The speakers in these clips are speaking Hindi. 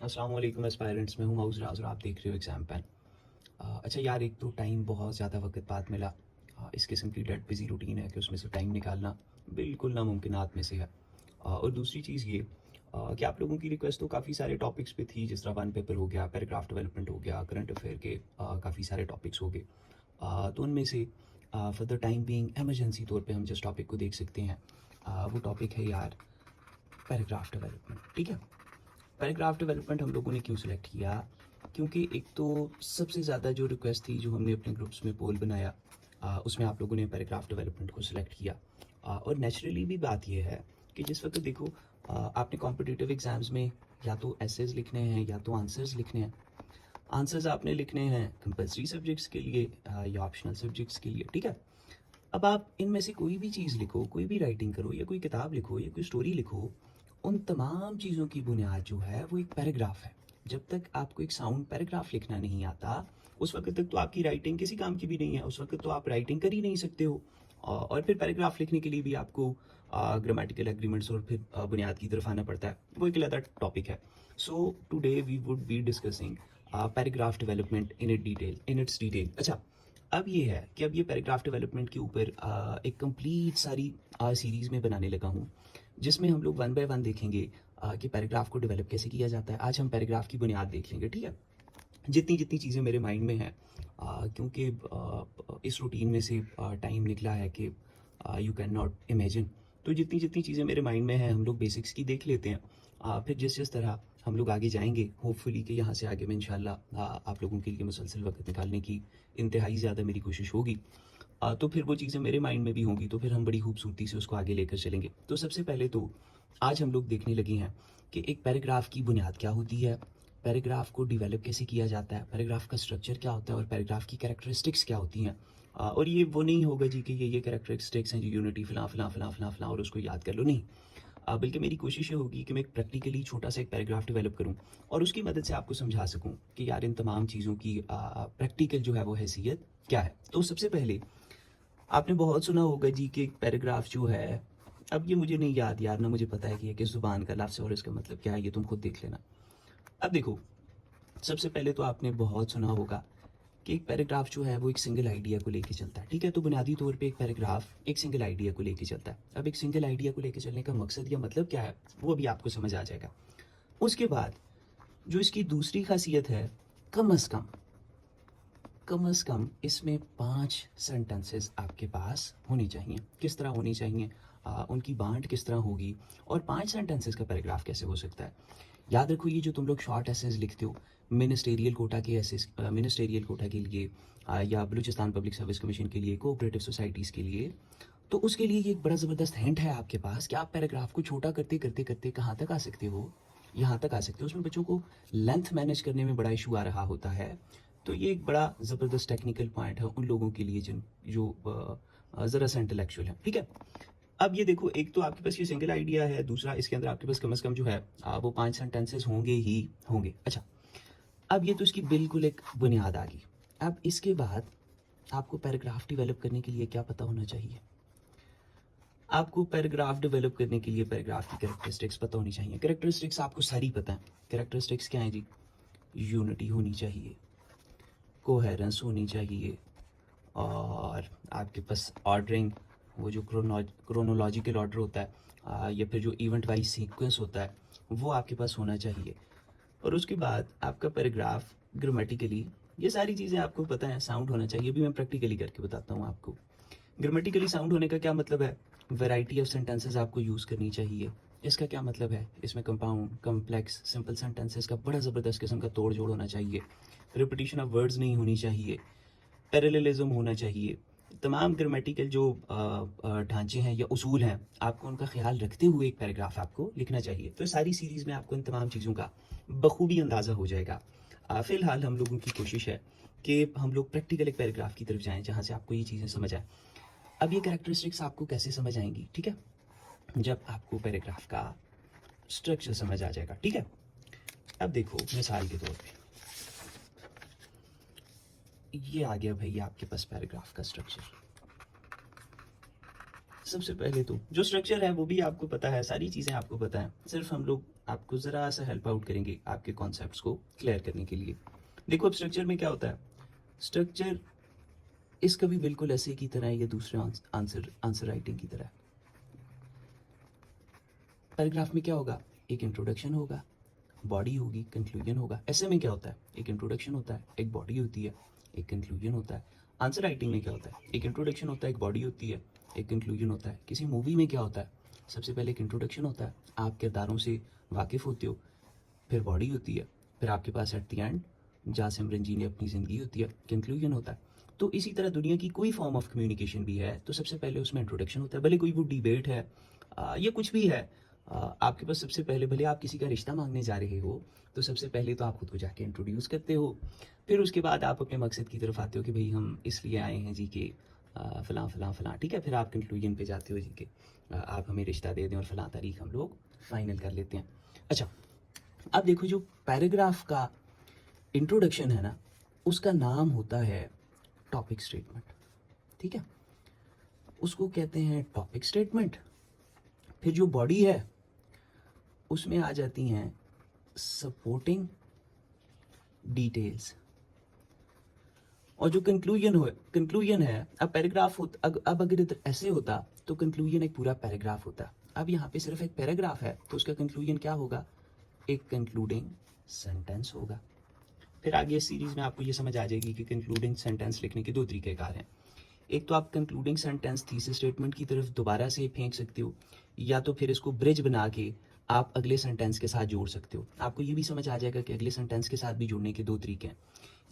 अस्सलाम वालेकुम एस्पायरेंट्स, मैं हूँ माउस राज और आप देख रहे हो एग्ज़ाम पैन। अच्छा यार, एक तो टाइम बहुत ज़्यादा वक्त बाद मिला। इस किस्म की डेड बिज़ी रूटीन है कि उसमें से टाइम निकालना बिल्कुल नामुमकिनात में से है। और दूसरी चीज़ ये कि आप लोगों की रिक्वेस्ट तो काफ़ी सारे टॉपिक्स पे थी, जिस तरह वन पेपर हो गया, पैराग्राफ डेवलपमेंट हो गया, करंट अफेयर के काफ़ी सारे टॉपिक्स हो गए। तो उनमें से for the time being emergency तौर पे हम जिस टॉपिक को देख सकते हैं, वो टॉपिक है यार पैराग्राफ डेवलपमेंट। ठीक है, पैराग्राफ डेवलपमेंट हम लोगों ने क्यों सिलेक्ट किया? क्योंकि एक तो सबसे ज़्यादा जो रिक्वेस्ट थी, जो हमने अपने ग्रुप्स में पोल बनाया, उसमें आप लोगों ने पैराग्राफ डेवलपमेंट को सिलेक्ट किया। और नेचुरली भी बात यह है कि जिस वक्त देखो, आपने कॉम्पिटिटिव एग्ज़ाम्स में या तो एसेज लिखने हैं या तो आंसर्स लिखने हैं। आंसर्स आपने लिखने हैं कंपलसरी सब्जेक्ट्स के लिए या ऑप्शनल सब्जेक्ट्स के लिए। ठीक है, अब आप इनमें से कोई भी चीज़ लिखो, कोई भी राइटिंग करो या कोई किताब लिखो या कोई स्टोरी लिखो, उन तमाम चीज़ों की बुनियाद जो है वो एक पैराग्राफ है। जब तक आपको एक साउंड पैराग्राफ लिखना नहीं आता, उस वक्त तक तो आपकी राइटिंग किसी काम की भी नहीं है। उस वक्त तो आप राइटिंग कर ही नहीं सकते हो। और फिर पैराग्राफ लिखने के लिए भी आपको ग्रामेटिकल एग्रीमेंट्स और फिर बुनियाद की तरफ आना पड़ता है। वो एक अलग टॉपिक है। So today we would be discussing paragraph development in its detail. अच्छा, अब ये है कि अब ये पैराग्राफ डेवलपमेंट के ऊपर एक कंप्लीट सारी सीरीज़ में बनाने लगा हूँ, जिसमें हम लोग वन बाय वन देखेंगे कि पैराग्राफ को डेवलप कैसे किया जाता है। आज हम पैराग्राफ की बुनियाद देख लेंगे। ठीक है, जितनी जितनी चीज़ें मेरे माइंड में हैं, क्योंकि इस रूटीन में से टाइम निकला है कि यू कैन नॉट इमेजिन। तो जितनी जितनी चीज़ें मेरे माइंड में हैं, हम लोग बेसिक्स की देख लेते हैं। फिर जिस जिस तरह हम लोग आगे जाएंगे, होपफुली कि यहाँ से आगे में इंशाल्लाह आप लोगों के लिए मुसलसल वक्त निकालने की इंतहाई ज़्यादा मेरी कोशिश होगी। तो फिर वो चीज़ें मेरे माइंड में भी होंगी, तो फिर हम बड़ी खूबसूरती से उसको आगे लेकर चलेंगे। तो सबसे पहले तो आज हम लोग देखने लगे हैं कि एक पैराग्राफ की बुनियाद क्या होती है, पैराग्राफ को डिवेलप कैसे किया जाता है, पैराग्राफ का स्ट्रक्चर क्या होता है और पैराग्राफ की कैरेक्टरिस्टिक्स क्या होती हैं। और ये वो नहीं होगा जी कि ये कैरेक्टरिस्टिक्स हैं जी, यूनिटी फ़लाँ फ़लाँ फ़लाँ फ़लाँ फ़लाँ और उसको याद कर लो, नहीं। बल्कि मेरी कोशिश ये होगी कि मैं एक प्रैक्टिकली छोटा सा एक पैराग्राफ डेवलप करूँ और उसकी मदद से आपको समझा सकूँ कि यार इन तमाम चीज़ों की प्रैक्टिकल जो है वो हैसियत क्या है। तो सबसे पहले आपने बहुत सुना होगा जी कि एक पैराग्राफ जो है, अब ये मुझे नहीं याद यार, ना मुझे पता है कि ये किस ज़ुबान का लफ्ज़ है और इसका मतलब क्या है, ये तुम खुद देख लेना। अब देखो, सबसे पहले तो आपने बहुत सुना होगा कि एक पैराग्राफ जो है वो एक सिंगल आइडिया को लेके चलता है। ठीक है, तो बुनियादी तौर पे एक पैराग्राफ एक सिंगल आइडिया को लेके चलता है। अब एक सिंगल आइडिया को लेके चलने का मकसद या मतलब क्या है, वो भी आपको समझ आ जाएगा। उसके बाद जो इसकी दूसरी खासियत है, कम अज़ कम इसमें 5 सेंटेंसेस आपके पास होनी चाहिए। किस तरह होनी चाहिए, उनकी बाँट किस तरह होगी और 5 सेंटेंसेस का पैराग्राफ कैसे हो सकता है। याद रखो, ये जो तुम लोग शॉर्ट एसेज लिखते हो मिनिस्टेरियल कोटा के एसेज, मिनिस्टेरियल कोटा के लिए या बलूचिस्तान पब्लिक सर्विस कमीशन के लिए, कोऑपरेटिव सोसाइटीज़ के लिए, तो उसके लिए ये एक बड़ा ज़बरदस्त हिंट है आपके पास कि आप पैराग्राफ को छोटा करते करते करते कहाँ तक आ सकते हो, यहाँ तक आ सकते हो। उसमें बच्चों को लेंथ मैनेज करने में बड़ा इशू आ रहा होता है। तो ये एक बड़ा ज़बरदस्त टेक्निकल पॉइंट है उन लोगों के लिए जिन जो ज़रा सा इंटेलेक्चुअल है। ठीक है, अब ये देखो, एक तो आपके पास ये सिंगल आइडिया है, दूसरा इसके अंदर आपके पास कम से कम जो है वो 5 सेंटेंसेस होंगे ही होंगे। अच्छा, अब ये तो इसकी बिल्कुल एक बुनियाद आ गई। अब इसके बाद आपको पैराग्राफ डेवलप करने के लिए क्या पता होना चाहिए? आपको पैराग्राफ डेवलप करने के लिए पैराग्राफ की कैरेक्टरिस्टिक्स पता होनी चाहिए। कैरेक्टरिस्टिक्स आपको सारी पता है। कैरेक्टरिस्टिक्स क्या है जी? यूनिटी होनी चाहिए, कोहेरेंस होनी चाहिए, और आपके पास ऑर्डरिंग, वो जो क्रोनोलॉजिकल ऑर्डर होता है या फिर जो इवेंट वाइज सीक्वेंस होता है, वो आपके पास होना चाहिए। और उसके बाद आपका पैराग्राफ ग्रामेटिकली, ये सारी चीज़ें आपको पता है, साउंड होना चाहिए। अभी मैं प्रैक्टिकली करके बताता हूँ आपको। ग्रामेटिकली साउंड होने का क्या मतलब है? वैरायटी ऑफ सेंटेंसेस आपको यूज़ करनी चाहिए। इसका क्या मतलब है? इसमें कंपाउंड, कॉम्प्लेक्स, सिंपल सेंटेंसेस का बड़ा ज़बरदस्त किस्म का तोड़ जोड़ होना चाहिए। रिपीटिशन ऑफ वर्ड्स नहीं होनी चाहिए। पैरेललिज्म होना चाहिए। तमाम ग्रामेटिकल जो ढांचे हैं या उसूल हैं, आपको उनका ख्याल रखते हुए एक पैराग्राफ आपको लिखना चाहिए। तो सारी सीरीज़ में आपको इन तमाम चीज़ों का बखूबी अंदाज़ा हो जाएगा। फ़िलहाल हम लोगों की कोशिश है कि हम लोग प्रैक्टिकल एक पैराग्राफ की तरफ जाएँ जहाँ से आपको ये चीज़ें समझ आए। अब ये कैरेक्टरिस्टिक्स आपको कैसे समझ आएंगी? ठीक है, जब आपको पैराग्राफ का स्ट्रक्चर समझ आ जाएगा। ठीक है, अब देखो मिसाल के तौर पे ये आ गया भैया आपके पास पैराग्राफ का स्ट्रक्चर। सबसे पहले तो जो स्ट्रक्चर है वो भी आपको पता है, सारी चीज़ें आपको पता है, सिर्फ हम लोग आपको ज़रा सा हेल्प आउट करेंगे आपके कॉन्सेप्ट्स को क्लियर करने के लिए। देखो अब स्ट्रक्चर में क्या होता है, स्ट्रक्चर इसका भी बिल्कुल ऐसे की तरह है या दूसरे आंसर राइटिंग की तरह है। पैराग्राफ में क्या होगा, एक इंट्रोडक्शन होगा, बॉडी होगी, कंक्लूजन होगा। ऐसे में क्या होता है, एक इंट्रोडक्शन होता है, एक बॉडी होती है, एक कंक्लूजन होता है। आंसर राइटिंग में क्या होता है, एक इंट्रोडक्शन होता है, एक बॉडी होती है, एक कंक्लूजन होता है। किसी मूवी में क्या होता है, सबसे पहले एक इंट्रोडक्शन होता है, आप किरदारों से वाकिफ़ होते हो, फिर बॉडी होती है, फिर आपके पास एट द एंड जहाँ सिमरन जी ने अपनी ज़िंदगी होती है, कंक्लूजन होता है। तो इसी तरह दुनिया की कोई फॉर्म ऑफ कम्युनिकेशन भी है तो सबसे पहले उसमें इंट्रोडक्शन होता है, भले कोई वो डिबेट है या कुछ भी है। आपके पास सबसे पहले, भले आप किसी का रिश्ता मांगने जा रहे हो तो सबसे पहले तो आप खुद को जाके इंट्रोड्यूस करते हो, फिर उसके बाद आप अपने मकसद की तरफ आते हो कि भाई हम इसलिए आए हैं जी के फ़लाँ फ़लाँ फ़लाँ, ठीक है। फिर आप कंक्लूजन पे जाते हो जी के आप हमें रिश्ता दे दें और फ़लाँ तारीख हम लोग फाइनल कर लेते हैं। अच्छा, अब देखो जो पैराग्राफ का इंट्रोडक्शन है ना, उसका नाम होता है टॉपिक स्टेटमेंट, ठीक है। उसको कहते हैं टॉपिक स्टेटमेंट। फिर जो बॉडी है उसमें आ जाती हैं सपोर्टिंग डिटेल्स, और जो कंक्लूजन है, अब पैराग्राफ अब अगर इधर ऐसे होता तो कंक्लूजन एक पूरा पैराग्राफ होता। अब यहाँ पे सिर्फ एक पैराग्राफ है तो उसका कंक्लूजन क्या होगा, एक कंक्लूडिंग सेंटेंस होगा। फिर आगे इस सीरीज में आपको ये समझ आ जाएगी कि कंक्लूडिंग सेंटेंस लिखने के दो तरीकेकार हैं। एक तो आप कंक्लूडिंग सेंटेंस थीसिस स्टेटमेंट की तरफ दोबारा से फेंक सकते हो, या तो फिर इसको ब्रिज बना के आप अगले सेंटेंस के साथ जोड़ सकते हो। आपको ये भी समझ आ जाएगा कि अगले सेंटेंस के साथ भी जोड़ने के दो तरीके हैं।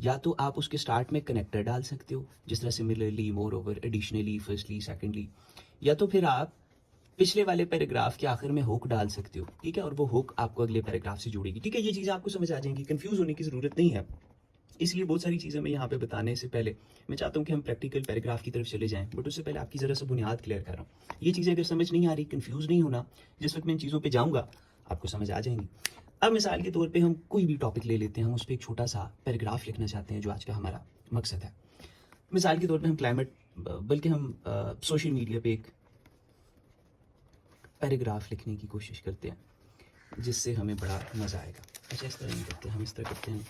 या तो आप उसके स्टार्ट में कनेक्टर डाल सकते हो, जिस तरह similarly, more over, additionally, firstly, secondly, या तो फिर आप पिछले वाले पैराग्राफ के आखिर में हुक डाल सकते हो, ठीक है, और वो हुक आपको अगले पैराग्राफ से जोड़ेगी, ठीक है। ये चीज़ें आपको समझ आ जाएंगी, कंफ्यूज होने की ज़रूरत नहीं है। इसलिए बहुत सारी चीज़ें मैं यहाँ पे बताने से पहले मैं चाहता हूँ कि हम प्रैक्टिकल पैराग्राफ की तरफ चले जाएं, बट उससे पहले आपकी ज़रा सा बुनियाद क्लियर कर रहा हूँ। ये चीज़ें अगर समझ नहीं आ रही, कंफ्यूज नहीं होना, जिस वक्त मैं इन चीज़ों पे जाऊँगा आपको समझ आ जाएंगी। अब मिसाल के तौर पे हम कोई भी टॉपिक ले लेते हैं, हम उस पर एक छोटा सा पैराग्राफ लिखना चाहते हैं, जो आज का हमारा मकसद है। मिसाल के तौर पे हम क्लाइमेट, बल्कि हम सोशल मीडिया पे एक पैराग्राफ लिखने की कोशिश करते हैं जिससे हमें बड़ा मज़ा आएगा। अच्छा, इस तरह नहीं करते, हम इस तरह करते हैं,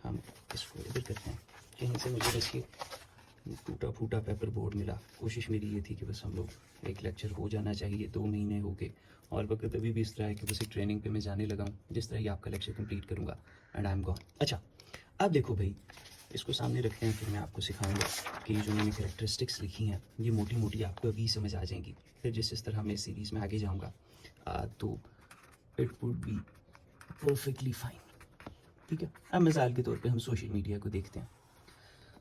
हम इसको इधर करते हैं। कहीं से मुझे बस ये टूटा फूटा पेपर बोर्ड मिला। कोशिश मेरी ये थी कि बस हम लोग एक लेक्चर हो जाना चाहिए, 2 महीने हो गए और वक्त अभी भी इस तरह है कि बस एक ट्रेनिंग पे मैं जाने लगा हूँ, जिस तरह ही आपका लेक्चर कंप्लीट करूँगा एंड आई एम गॉन। अच्छा, अब देखो भाई, इसको सामने रखते हैं, फिर मैं आपको सिखाऊंगा कि जो मैंने कैरेक्टरिस्टिक्स लिखी हैं ये मोटी मोटी आपको अभी समझ आ जाएंगी। फिर जिस तरह मैं इस सीरीज़ में आगे जाऊँगा तो it would be perfectly fine, ठीक है। अब मिसाल के तौर पे हम सोशल मीडिया को देखते हैं।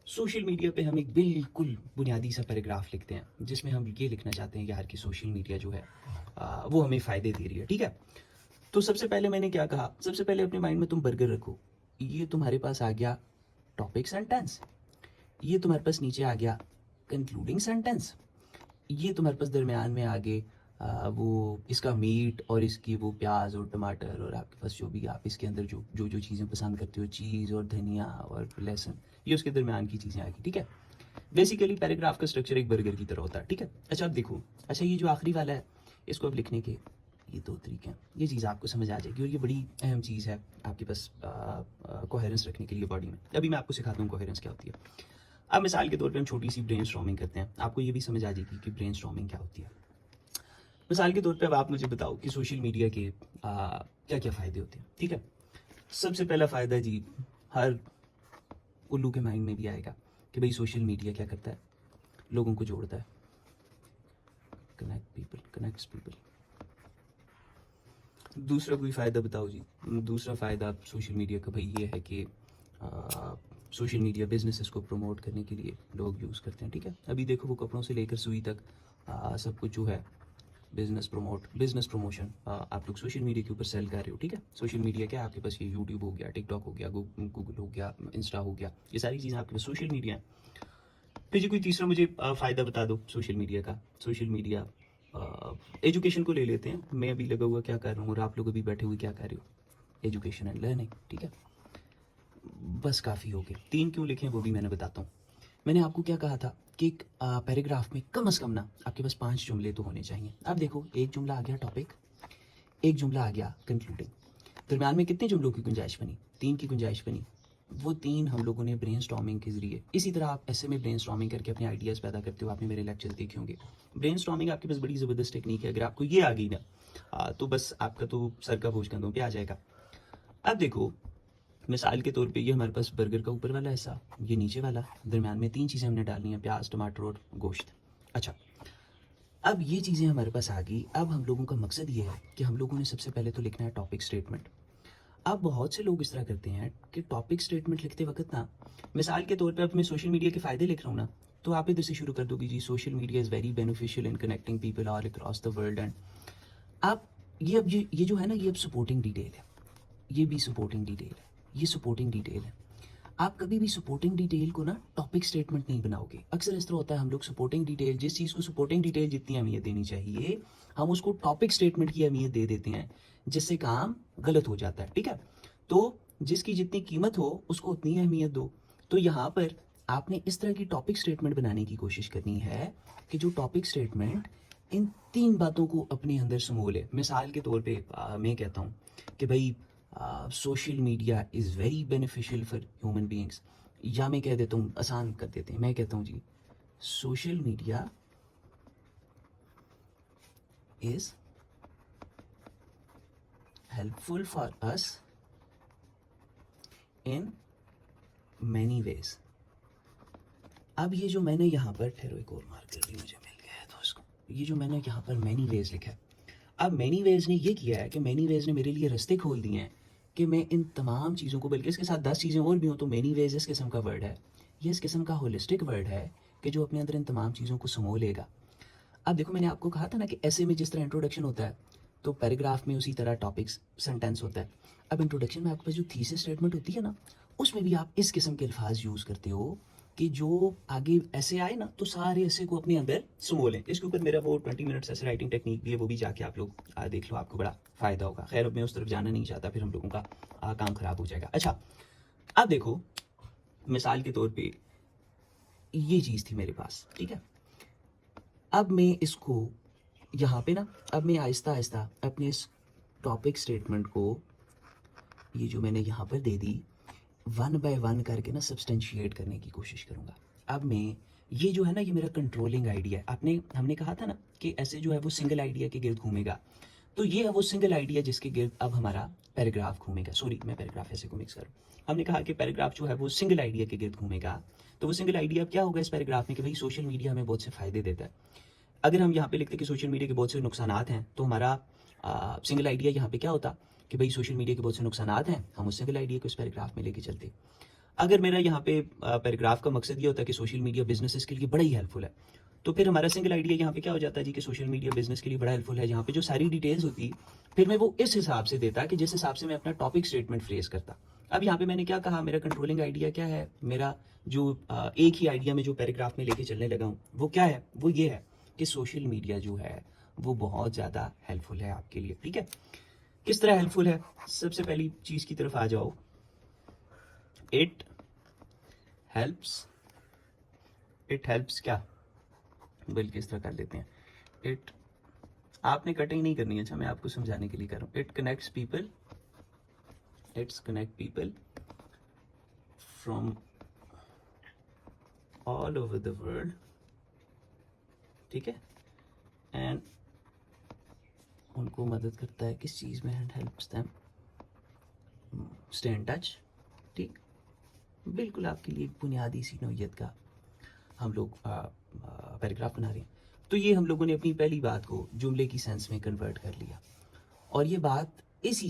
सोशल मीडिया पे हम एक बिल्कुल बुनियादी सा पैराग्राफ लिखते हैं जिसमें हम ये लिखना चाहते हैं कि यार कि सोशल मीडिया जो है वो हमें फ़ायदे दे रही है, ठीक है। तो सबसे पहले मैंने क्या कहा, सबसे पहले अपने माइंड में तुम बर्गर रखो। ये तुम्हारे पास आ गया टॉपिक सेंटेंस, ये तुम्हारे पास नीचे आ गया कंक्लूडिंग सेंटेंस, ये तुम्हारे पास दरमियान में आगे वो इसका मीट और इसकी वो प्याज और टमाटर, और आपके पास जो भी आप इसके अंदर जो जो जो चीज़ें पसंद करते हो, चीज़ और धनिया और लहसुन, ये उसके दरमियान की चीज़ें आएगी, ठीक है। बेसिकली पैराग्राफ का स्ट्रक्चर एक बर्गर की तरह होता है, ठीक है। अच्छा, अब देखो, अच्छा ये जो आखिरी वाला है इसको अब लिखने के ये दो तरीके हैं, ये चीज़ आपको समझ आ जाएगी, और ये बड़ी अहम चीज़ है आपके पास कोहेरेंस रखने के लिए बॉडी में। अभी मैं आपको सिखाता हूँ कोहेरेंस क्या होती है। अब मिसाल के तौर पे हम छोटी सी ब्रेनस्टॉर्मिंग करते हैं, आपको ये भी समझ आ जाएगी कि ब्रेनस्टॉर्मिंग क्या होती है। मिसाल के तौर पे अब आप मुझे बताओ कि सोशल मीडिया के क्या क्या फ़ायदे होते हैं, ठीक है। सबसे पहला फ़ायदा जी, हर उल्लू के माइंड में भी आएगा कि भाई सोशल मीडिया क्या करता है, लोगों को जोड़ता है, कनेक्ट्स पीपल। दूसरा कोई फ़ायदा बताओ जी। दूसरा फ़ायदा सोशल मीडिया का भाई ये है कि सोशल मीडिया बिजनेसेस को प्रमोट करने के लिए लोग यूज़ करते हैं, ठीक है। अभी देखो वो कपड़ों से लेकर सुई तक सब कुछ जो है बिजनेस प्रमोशन आप लोग सोशल मीडिया के ऊपर सेल कर रहे हो, ठीक है। सोशल मीडिया क्या है आपके पास, ये यूट्यूब हो गया, टिकटॉक हो गया, गूगल हो गया, इंस्टा हो गया, ये सारी चीज़ें आपके पास सोशल मीडिया है। फिर जी कोई तीसरा मुझे फ़ायदा बता दो सोशल मीडिया का। सोशल मीडिया एजुकेशन को ले लेते हैं, मैं अभी लगा हुआ क्या कर रहा हूँ और आप लोग अभी बैठे हुए क्या कर रहे हो, एजुकेशन एंड लर्निंग, ठीक है। बस काफ़ी हो गए, 3 क्यों लिखे वो भी मैंने बताता हूँ। मैंने आपको क्या कहा था कि एक पैराग्राफ में कम से कम ना आपके पास 5 जुमले तो होने चाहिए। अब देखो, एक जुमला आ गया टॉपिक, एक जुमला आ गया कंक्लूडिंग, दरम्यान में कितने जुमलों की गुंजाइश बनी? 3 की गुंजाइश बनी। वो 3 हम लोगों ने ब्रेनस्टॉर्मिंग के ज़रिए, इसी तरह आप ऐसे में ब्रेनस्टॉर्मिंग करके अपने आइडियाज़ पैदा करते हो। आपने मेरे लेक्चर्स देखे होंगे। ब्रेनस्टॉर्मिंग आपके पास बड़ी ज़बरदस्त टेक्निक है। अगर आपको ये आ गई ना तो बस आपका तो सर का बोझ कंधों पे आ जाएगा। अब देखो, मिसाल के तौर पे ये हमारे पास बर्गर का ऊपर वाला हिस्सा, ये नीचे वाला, दरम्यान में 3 चीज़ें हमने डालनी हैं, प्याज, टमाटर और गोश्त। अच्छा, अब ये चीज़ें हमारे पास आ गई। अब हम लोगों का मकसद ये है कि हम लोगों ने सबसे पहले तो लिखना है टॉपिक स्टेटमेंट। अब बहुत से लोग इस तरह करते हैं कि टॉपिक स्टेटमेंट लिखते वक्त ना, मिसाल के तौर पे अब मैं सोशल मीडिया के फ़ायदे लिख रहा हूँ ना, तो आप इधर से शुरू कर दोगे जी social media is very beneficial in connecting people all across the world. And आप ये जो है ना, ये अब सपोर्टिंग डिटेल है, ये भी सपोर्टिंग डिटेल है, ये सपोर्टिंग डिटेल है। आप कभी भी सपोर्टिंग डिटेल को ना टॉपिक स्टेटमेंट नहीं बनाओगे। अक्सर इस तरह होता है, हम लोग सपोर्टिंग डिटेल, जिस चीज़ को सपोर्टिंग डिटेल जितनी अहमियत देनी चाहिए, हम उसको टॉपिक स्टेटमेंट की अहमियत दे देते हैं, जिससे काम गलत हो जाता है। ठीक है, तो जिसकी जितनी कीमत हो उसको उतनी अहमियत दो। तो यहाँ पर आपने इस तरह की टॉपिक स्टेटमेंट बनाने की कोशिश करनी है कि जो टॉपिक स्टेटमेंट इन 3 बातों को अपने अंदर समो ले। मिसाल के तौर पे मैं कहता हूँ कि भाई social media is very beneficial for human beings, या मैं कह देता हूँ, आसान कर देते हैं, मैं कहता हूँ जी social media is helpful for us in many ways. अब ये जो मैंने यहाँ पर, ठहरो एक और मार्कर भी मुझे मिल गया है तो उसको, ये जो मैंने यहाँ पर मैनी वेज लिखा है, अब मैनी वेज ने ये किया है कि मैनी वेज ने मेरे लिए रास्ते खोल दिए हैं कि मैं इन तमाम चीज़ों को, बल्कि इसके साथ 10 चीज़ें और भी हों, तो मैनी वेज इस किस्म का वर्ड है, ये इस किस्म का होलिस्टिक वर्ड है कि जो अपने अंदर इन तमाम चीज़ों को समो लेगा। अब देखो, मैंने आपको कहा था ना कि ऐसे में जिस तरह इंट्रोडक्शन होता है, तो पैराग्राफ में उसी तरह टॉपिक्स सेंटेंस होता है। अब इंट्रोडक्शन में आपके पास जो थीसिस स्टेटमेंट होती है ना, उसमें भी आप इस किस्म के अल्फाज यूज़ करते हो कि जो आगे ऐसे आए ना तो सारे ऐसे को अपने अंदर समो लें। इसके ऊपर मेरा वो 20 मिनट्स ऐसे राइटिंग टेक्निक भी है, वो भी जाके आप लोग देख लो, आपको बड़ा फ़ायदा होगा। खैर, अब मैं उस तरफ जाना नहीं चाहता, फिर हम लोगों का काम ख़राब हो जाएगा। अच्छा, अब देखो, मिसाल के तौर पे ये चीज़ थी मेरे पास, ठीक है। अब मैं इसको यहाँ पे ना, अब मैं आहिस्ता आहिस्ता अपने इस टॉपिक स्टेटमेंट को, ये जो मैंने यहाँ पर दे दी, 1 बाय 1 करके ना सब्सटेंशिएट करने की कोशिश करूँगा। अब मैं, ये जो है ना, ये मेरा कंट्रोलिंग आइडिया है। हमने कहा था ना कि ऐसे जो है वो सिंगल आइडिया के गिर्द घूमेगा, तो ये है वो सिंगल आइडिया जिसके गिर्द अब हमारा पैराग्राफ घूमेगा। सॉरी, मैं पैराग्राफ ऐसे को मिक्स करूँ। हमने कहा कि पैराग्राफ जो है वो सिंगल आइडिया के गिर्द घूमेगा, तो वो सिंगल आइडिया क्या होगा इस पैराग्राफ में कि भाई सोशल मीडिया हमें बहुत से फ़ायदे देता है। अगर हम यहाँ पे लिखते कि सोशल मीडिया के बहुत से नुकसानात हैं, तो हमारा सिंगल आइडिया यहाँ पे क्या होता कि भाई सोशल मीडिया के बहुत से नुकसानात हैं, हम उस सिंगल आइडिया को इस पैराग्राफ में लेके चलते। अगर मेरा यहाँ पे पैराग्राफ का मकसद ये होता है कि सोशल मीडिया बिजनेसेस के लिए बड़ा ही हेल्पफुल है, तो फिर हमारा सिंगल आइडिया यहाँ पे क्या हो जाता है जी कि सोशल मीडिया बिजनेस के लिए बड़ा हेल्पफुल है। यहाँ पे जो सारी डिटेल्स होती, फिर मैं वो इस हिसाब से देता कि जिस हिसाब से मैं अपना टॉपिक स्टेटमेंट फ्रेज करता। अब यहाँ पे मैंने क्या कहा, मेरा कंट्रोलिंग आइडिया क्या है, मेरा जो एक ही आइडिया में जो पैराग्राफ में लेके चलने लगा हूँ वो क्या है, वो ये है कि सोशल मीडिया जो है वो बहुत ज़्यादा हेल्पफुल है आपके लिए। ठीक है, किस तरह हेल्पफुल है, सबसे पहली चीज़ की तरफ आ जाओ। इट हेल्प्स क्या, बल्कि इस तरह कर देते हैं, इट, आपने कटिंग नहीं करनी है, अच्छा मैं आपको समझाने के लिए कर रहा हूँ। It connect people from all over the world, ठीक है, एंड उनको मदद करता है किस चीज़ में, and helps them stay in touch. ठीक, बिल्कुल आपके लिए एक बुनियादी सी नौइयत का हम लोग पैराग्राफ बना रहे हैं। तो ये हम लोगों ने अपनी पहली बात को जुमले की सेंस में कन्वर्ट कर लिया, और ये बात इसी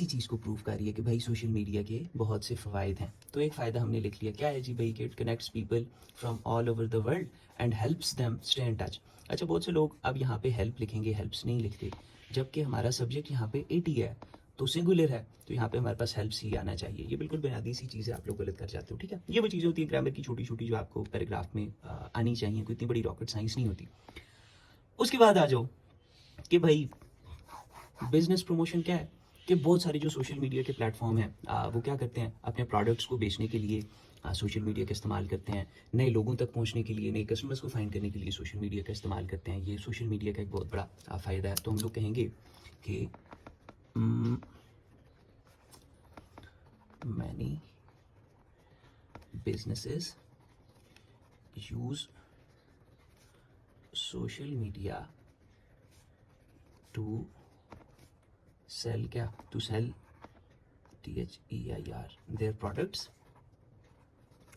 चीज़ को प्रूव कर रही है कि भाई सोशल मीडिया के बहुत से फ़वाइद हैं। तो एक फ़ायदा हमने लिख लिया, क्या है जी भाई, कि it connects people from all over the world and helps them stay in touch. अच्छा, बहुत से लोग अब यहाँ पे हेल्प लिखेंगे, हेल्प्स नहीं लिखते, जबकि हमारा सब्जेक्ट यहाँ पे इट ही है, तो सिंगुलर है, तो यहाँ पे हमारे पास हेल्प्स ही आना चाहिए। ये बिल्कुल बुनियादी सी चीज़ है, आप लोग गलत कर जाते हो। ठीक है, ये वो चीज़ें होती है ग्रामर की छोटी छोटी जो आपको पैराग्राफ में आनी चाहिए, कोई इतनी बड़ी रॉकेट साइंस नहीं होती। उसके बाद आ जाओ कि भाई बिजनेस प्रमोशन क्या है, कि बहुत सारे जो सोशल मीडिया के प्लेटफॉर्म हैं वो क्या करते हैं, अपने प्रोडक्ट्स को बेचने के लिए सोशल मीडिया का इस्तेमाल करते हैं, नए लोगों तक पहुंचने के लिए, नए कस्टमर्स को फाइंड करने के लिए सोशल मीडिया का इस्तेमाल करते हैं। ये सोशल मीडिया का एक बहुत बड़ा फ़ायदा है। तो हम लोग कहेंगे कि many businesses use social media to sell क्या, to sell THEIR their products,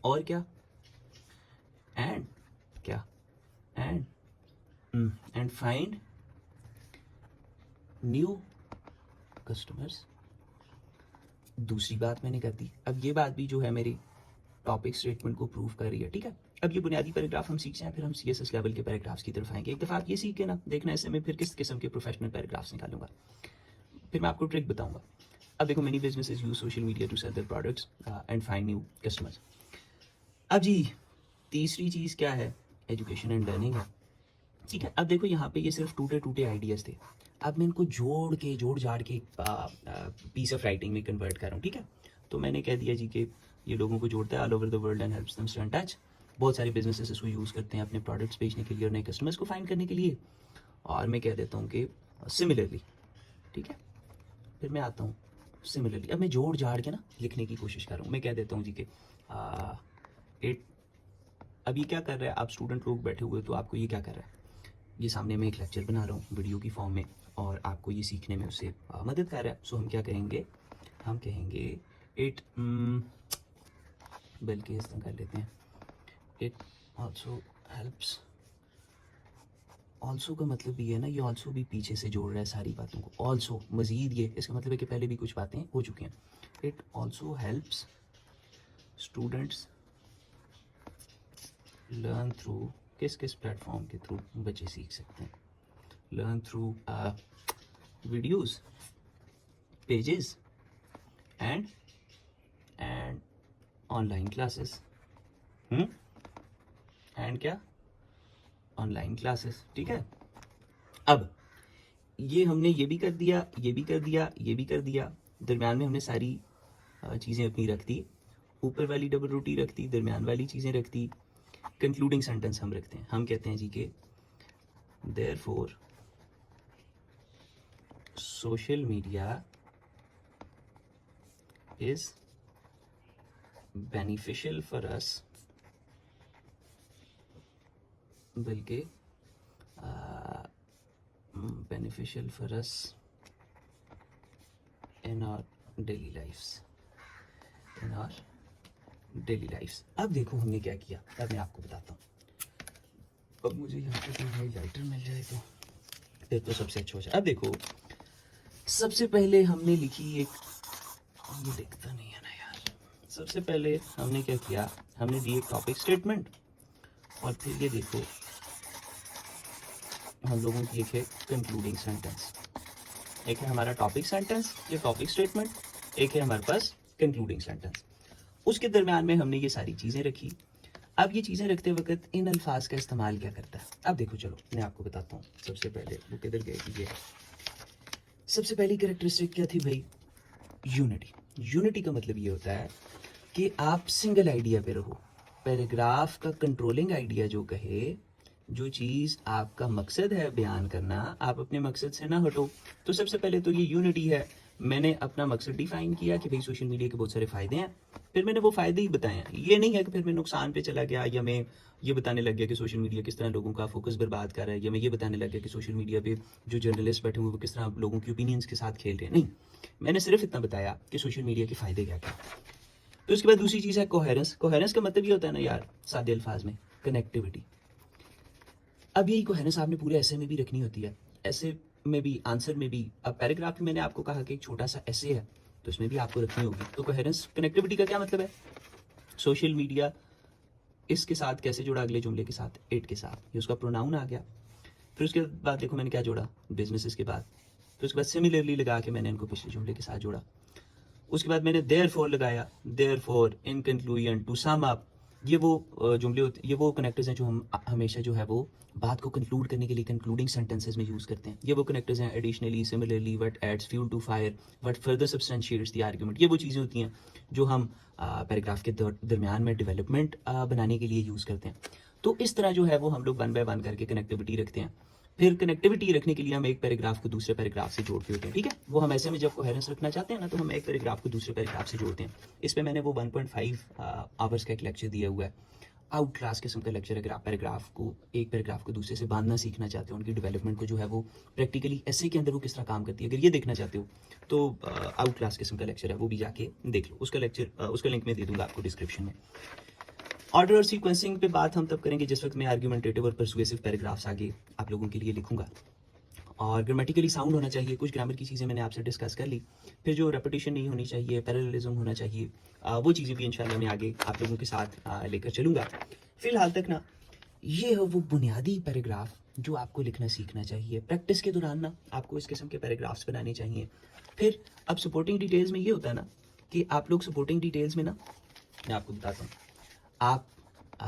और क्या, and क्या, and find new customers। दूसरी बात मैंने कर दी। अब ये बात भी जो है मेरी टॉपिक स्टेटमेंट को प्रूव कर रही है, ठीक है। अब ये बुनियादी पैराग्राफ हम सीख जाएं, फिर हम CSS लेवल के पैराग्राफ्स की तरफ आएंगे। एक दफ़ा आप ये सीख के ना देखना, ऐसे में फिर किस किस्म के प्रोफेशनल पैराग्राफ्स निकालूंगा, फिर मैं आपको ट्रिक बताऊंगा। अब देखो, many businesses use social media to sell their products and find new customers. अब जी तीसरी चीज़ क्या है, एजुकेशन एंड लर्निंग है, ठीक है। अब देखो यहाँ पे ये सिर्फ टूटे टूटे आइडियाज़ थे, अब मैं इनको जोड़ जाड़ के पीस ऑफ राइटिंग में कन्वर्ट कर रहा हूँ, ठीक है। तो मैंने कह दिया जी कि ये लोगों को जोड़ता है all over the world and helps them stay in touch. बहुत सारे बिजनेसेस इसको यूज़ करते हैं अपने प्रोडक्ट्स बेचने के लिए और नए कस्टमर्स को फाइंड करने के लिए। और मैं कह देता हूँ कि सिमिलरली, ठीक है। फिर मैं आता हूँ सिमिलरली। अब मैं जोड़ जाड़ के ना लिखने की कोशिश कर रहा हूँ। मैं कह देता हूँ जी कि इट, अब ये क्या कर रहा है, आप स्टूडेंट लोग बैठे हुए, तो आपको ये क्या कर रहा है, ये सामने मैं एक लेक्चर बना रहा हूँ वीडियो की फॉर्म में, और आपको ये सीखने में उससे मदद कर रहा है। सो हम क्या कहेंगे, हम कहेंगे इट, बल्कि इस तरह कर लेते हैं, इट ऑल्सो हेल्प्स। ऑल्सो का मतलब ये है ना, ये ऑल्सो भी पीछे से जोड़ रहा है सारी बातों को, ऑल्सो मज़ीद, ये इसका मतलब है कि पहले भी कुछ बातें हो चुकी हैं। It also helps students learn through, किस किस प्लेटफॉर्म के थ्रू बच्चे सीख सकते हैं, learn through videos, pages and online classes. And क्या, ऑनलाइन क्लासेस, ठीक है। अब ये हमने ये भी कर दिया, ये भी कर दिया, ये भी कर दिया, दरम्यान में हमने सारी चीज़ें अपनी रख दी, ऊपर वाली डबल रोटी रख दी, दरम्यान वाली चीज़ें रख दी, कंक्लूडिंग सेंटेंस हम रखते हैं। हम कहते हैं जी कि therefore social media is beneficial for us, बल्कि beneficial for us in our daily lives, in our daily lives. अब देखो हमने क्या किया, अब मैं आपको बताता हूँ। अब मुझे यहाँ पे कोई हाईलाइटर मिल जाए तो फिर तो सबसे अच्छा हो जाए। अब देखो, सबसे पहले हमने लिखी एक, ये दिखता नहीं है ना यार, सबसे पहले हमने क्या किया, हमने दी एक टॉपिक स्टेटमेंट, और फिर ये देखो हम लोगों की लिखे कंक्लूडिंग सेंटेंस। एक है हमारा टॉपिक सेंटेंस, ये टॉपिक स्टेटमेंट, एक है हमारे पास कंक्लूडिंग सेंटेंस। उसके दरम्यान में हमने ये सारी चीज़ें रखी। अब ये चीज़ें रखते वक्त इन अल्फाज का इस्तेमाल क्या करता है, अब देखो चलो मैं आपको बताता हूँ। सबसे पहले वो किधर गए, ये सबसे पहली कैरेक्टरिस्टिक क्या थी भाई, यूनिटी। यूनिटी का मतलब ये होता है कि आप सिंगल आइडिया पे रहो। पैराग्राफ का कंट्रोलिंग आइडिया जो कहे, जो चीज़ आपका मकसद है बयान करना, आप अपने मकसद से ना हटो। तो सबसे पहले तो ये यूनिटी है। मैंने अपना मकसद डिफाइन किया कि भाई सोशल मीडिया के बहुत सारे फ़ायदे हैं, फिर मैंने वो फ़ायदे ही बताए हैं। ये नहीं है कि फिर मैं नुकसान पे चला गया, या मैं ये बताने लग गया कि सोशल मीडिया किस तरह लोगों का फोकस बर्बाद कर रहा है, या मैं ये बताने लग गया कि सोशल मीडिया पे जो जर्नलिस्ट बैठे हुए वो किस तरह लोगों की ओपिनियंस के साथ खेल रहे हैं। नहीं, मैंने सिर्फ इतना बताया कि सोशल मीडिया के फ़ायदे क्या क्या। तो उसके बाद दूसरी चीज़ है कोहेरेंस। कोहेरेंस का मतलब ये होता है ना यार, सादे अल्फाज में, कनेक्टिविटी। अब यही कोहेरेंस आपने पूरे ऐसे में भी रखनी होती है, ऐसे में भी, आंसर में भी। अब पैराग्राफ में मैंने आपको कहा कि एक छोटा सा ऐसे है, तो इसमें भी आपको रखनी होगी। तो कोहेरेंस, कनेक्टिविटी का क्या मतलब है, सोशल मीडिया इसके साथ कैसे जुड़ा, अगले जुमले के साथ, इट के साथ, ये उसका प्रोनाउन आ गया। फिर उसके बाद देखो मैंने क्या जोड़ा, बिजनेसेस के बाद। फिर उसके बाद सिमिलरली लगा के मैंने इनको पिछले जुमले के साथ जोड़ा। उसके बाद मैंने देयरफॉर लगाया, therefore, in conclusion, to sum up. ये वो जुमले होते, ये वो कनेक्टर्स हैं जो हम हमेशा जो है वो बात को कंक्लूड करने के लिए कंक्लूडिंग सेंटेंसेस में यूज़ करते हैं। ये वो कनेक्टर्स हैं, additionally, similarly, what adds fuel to fire, what further substantiates the argument. ये वो चीज़ें होती हैं जो हम पैराग्राफ के दरमियान में डेवलपमेंट बनाने के लिए यूज़ करते हैं। तो इस तरह जो है वो हम लोग वन बाय वन करके कनेक्टिविटी रखते हैं। फिर कनेक्टिविटी रखने के लिए हम एक पैराग्राफ को दूसरे पैराग्राफ से जोड़ते होते हैं, ठीक है। वो हम ऐसे में जब कोहेरेंस रखना चाहते हैं ना, तो हम एक पैराग्राफ को दूसरे पैराग्राफ से जोड़ते हैं। इस पे मैंने वो 1.5 आवर्स का एक लेक्चर दिया हुआ है। आउट क्लास किस्म का लेक्चर। अगर आप एक पैराग्राफ को दूसरे से बांधना सीखना चाहते हो, उनकी डेवलपमेंट को जो है वो प्रैक्टिकली ऐसे के अंदर वो किस तरह काम करती है, अगर ये देखना चाहते हो तो आउट क्लास किस्म का लेक्चर है, वो भी जाके देख लो। उसका लिंक मैं दे दूंगा आपको डिस्क्रिप्शन में। ऑर्डर और सीक्वेंसिंग पे बात हम तब करेंगे जिस वक्त मैं आर्ग्यूमेंटेटिव और परसुएसिव पैराग्राफ्स आगे आप लोगों के लिए लिखूंगा। और ग्रामेटिकली साउंड होना चाहिए। कुछ ग्रामर की चीज़ें मैंने आपसे डिस्कस कर ली। फिर जो रेपिटेशन नहीं होनी चाहिए, पैरेललिज्म होना चाहिए, वो चीज़ें भी इंशाल्लाह मैं आगे आप लोगों के साथ लेकर चलूँगा। फिलहाल तक ना ये है वो बुनियादी पैराग्राफ जो आपको लिखना सीखना चाहिए। प्रैक्टिस के दौरान ना आपको इस किस्म के पैराग्राफ्स बनाने चाहिए। फिर अब सपोर्टिंग डिटेल्स में ये होता है ना कि आप लोग सपोर्टिंग डिटेल्स में ना, मैं आपको बताता हूँ, आप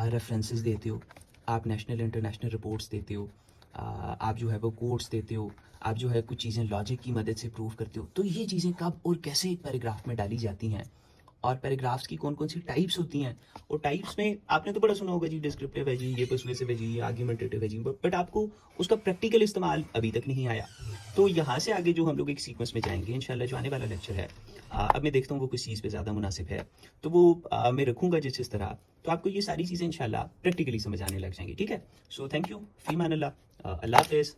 रेफरेंसेस देते हो, आप नेशनल इंटरनेशनल रिपोर्ट्स देते हो, आप जो है वो कोट्स देते हो, आप जो है कुछ चीज़ें लॉजिक की मदद से प्रूव करते हो। तो ये चीज़ें कब और कैसे एक पैराग्राफ में डाली जाती हैं, और पैराग्राफ्स की कौन कौन सी टाइप्स होती हैं। और टाइप्स में आपने तो बड़ा सुना होगा जी, डिस्क्रिप्टिव है जी, ये पर्सुएसिव है जी, ये आर्ग्यूमेंटेटिव है जी, बट आपको उसका प्रैक्टिकल इस्तेमाल अभी तक नहीं आया। तो यहाँ से आगे जो हम लोग एक सीक्वेंस में जाएंगे इंशाल्लाह, जो आने वाला लेक्चर है, अब मैं देखता हूँ वो किस चीज़ पे ज़्यादा मुनासिब है, तो वो मैं रखूँगा जिस तरह, तो आपको ये सारी चीज़ें इंशाल्लाह प्रैक्टिकली समझ आने लग जाएंगी, ठीक है। सो थैंक यू, फी मान अल्लाह, अल्लाह हाफ़िज़।